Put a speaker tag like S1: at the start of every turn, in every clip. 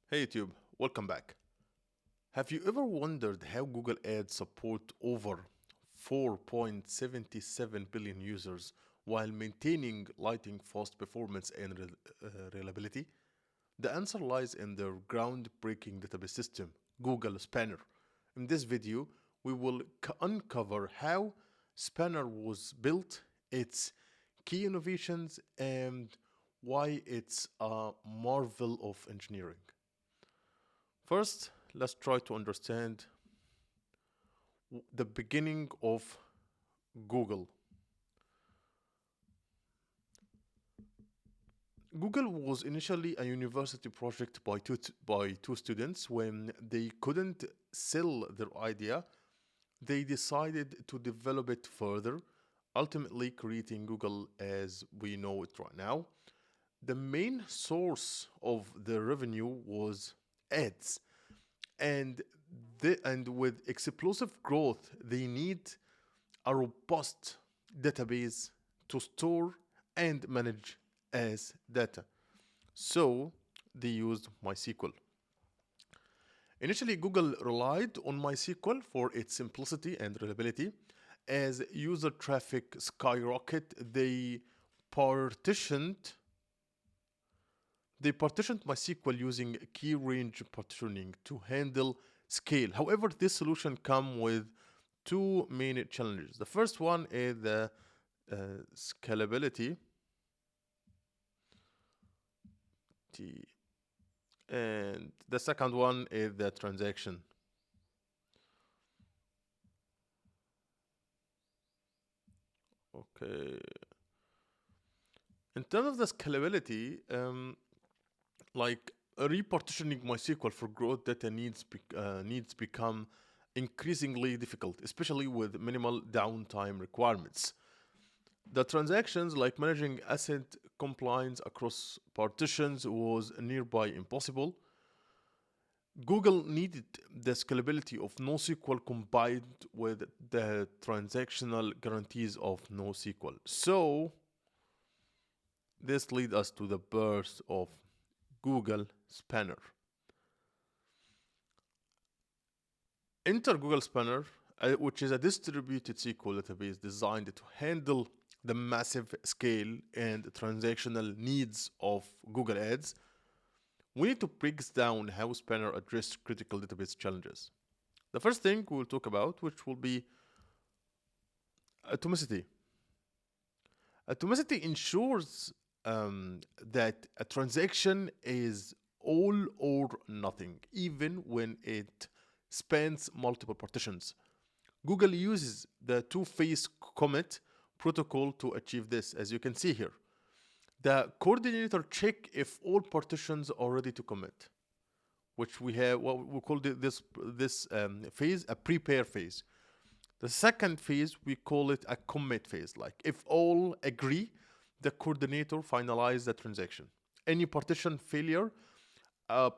S1: Hey YouTube, welcome back. Have you ever wondered how Google Ads support over 4.77 billion users while maintaining lightning fast performance and reliability? The answer lies in their groundbreaking database system, Google Spanner. In this video, we will uncover how Spanner was built, its key innovations, and why it's a marvel of engineering. First, let's try to understand the beginning of Google. Google was initially a university project by two students. When they couldn't sell their idea, they decided to develop it further, ultimately creating Google as we know it right now. The main source of the revenue was ads, and and with explosive growth, they need a robust database to store and manage as data. So they used MySQL. Initially, Google relied on MySQL for its simplicity and reliability. As user traffic skyrocketed, partitioned partitioned MySQL using key range partitioning to handle scale. However, this solution comes with two main challenges. The first one is the scalability, and the second one is the transaction. Okay. In terms of the scalability, like repartitioning MySQL for growth data needs become increasingly difficult, especially with minimal downtime requirements. The transactions, like managing asset compliance across partitions, was nearby impossible. Google needed the scalability of NoSQL combined with the transactional guarantees of NoSQL. So, this leads us to the birth of Google Spanner. Enter Google Spanner, which is a distributed SQL database designed to handle the massive scale and transactional needs of Google Ads. We need to break down how Spanner addressed critical database challenges. The first thing we'll talk about, which will be Atomicity. Atomicity ensures that a transaction is all or nothing, even when it spans multiple partitions. Google uses the two-phase commit protocol to achieve this, as you can see here. The coordinator check if all partitions are ready to commit, which we have what we call this phase a prepare phase. The second phase we call it a commit phase. Like if all agree, the coordinator finalizes the transaction. Any partition failure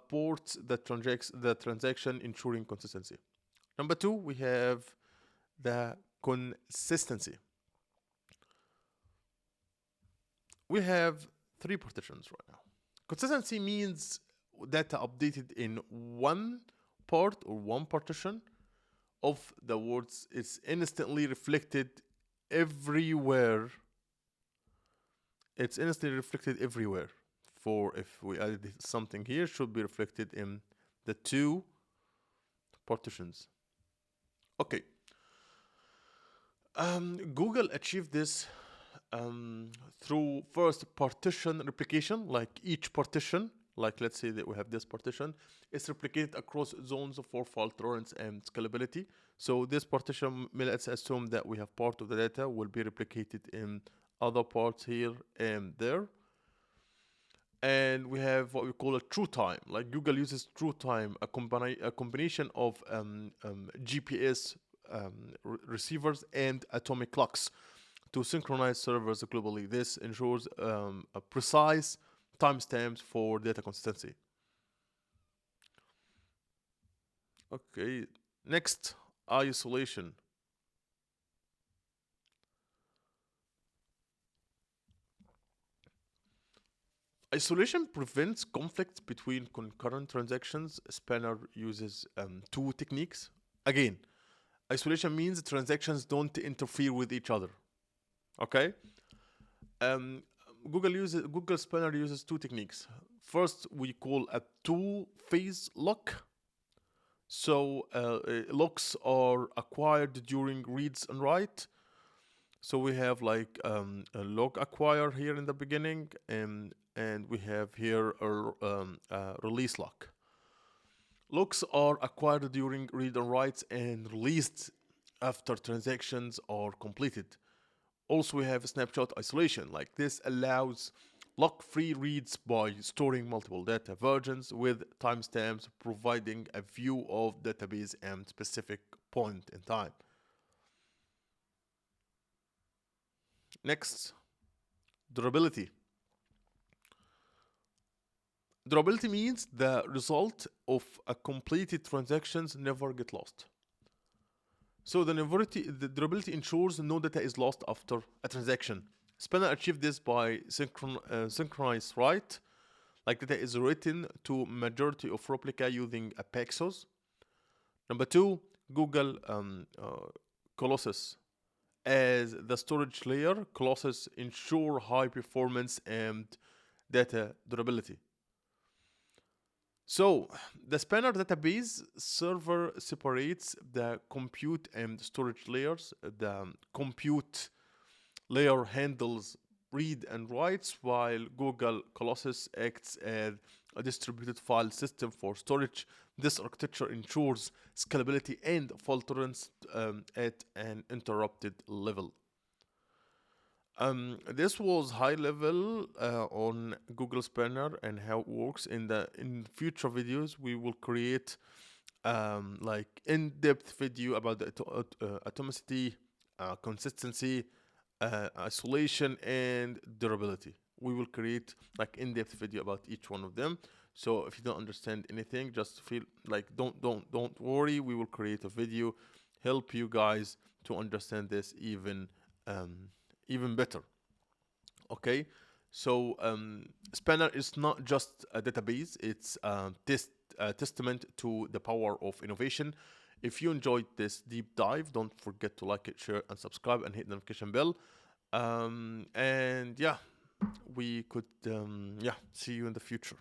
S1: ports the transaction, ensuring consistency. Number two, we have the consistency. We have three partitions right now. Consistency means data updated in one part or one partition of the words is instantly reflected everywhere. It's instantly reflected everywhere. For if we added something here, should be reflected in the two partitions. Okay. Google achieved this through first partition replication, like each partition, like let's say that we have this partition, is replicated across zones for fault tolerance and scalability. So this partition, let's assume that we have part of the data will be replicated in other parts here and there. And we have what we call a TrueTime. Like Google uses TrueTime, a combination of GPS receivers and atomic clocks to synchronize servers globally. This ensures a precise timestamps for data consistency. Okay, next, isolation. Isolation prevents conflict between concurrent transactions. Spanner uses two techniques. Again, isolation means transactions don't interfere with each other. Okay. Um, Google Spanner uses two techniques. First, we call a two-phase lock. So locks are acquired during reads and write. So we have like a log acquire here in the beginning, and we have here a release lock. Locks are acquired during read and writes and released after transactions are completed. Also, we have snapshot isolation. Like this allows lock-free reads by storing multiple data versions with timestamps, providing a view of database and specific point in time. Next, durability. Durability means the result of a completed transactions never get lost. So the durability ensures no data is lost after a transaction. Spanner achieved this by synchronized write, like data is written to majority of replica using a Paxos. Number two, Google Colossus. As the storage layer, Colossus ensure high performance and data durability. So, the Spanner database server separates the compute and storage layers. The compute layer handles read and writes, while Google Colossus acts as a distributed file system for storage. This architecture ensures scalability and fault tolerance at an interrupted level. This was high level on Google Spanner and how it works. In future videos, we will create like in-depth video about the atomicity, consistency, isolation, and durability. We will create like in-depth video about each one of them. So if you don't understand anything, just feel like don't worry. We will create a video, help you guys to understand this even better. Okay, so Spanner is not just a database; it's a testament to the power of innovation. If you enjoyed this deep dive, don't forget to like it, share, and subscribe, and hit the notification bell. And yeah, we could see you in the future.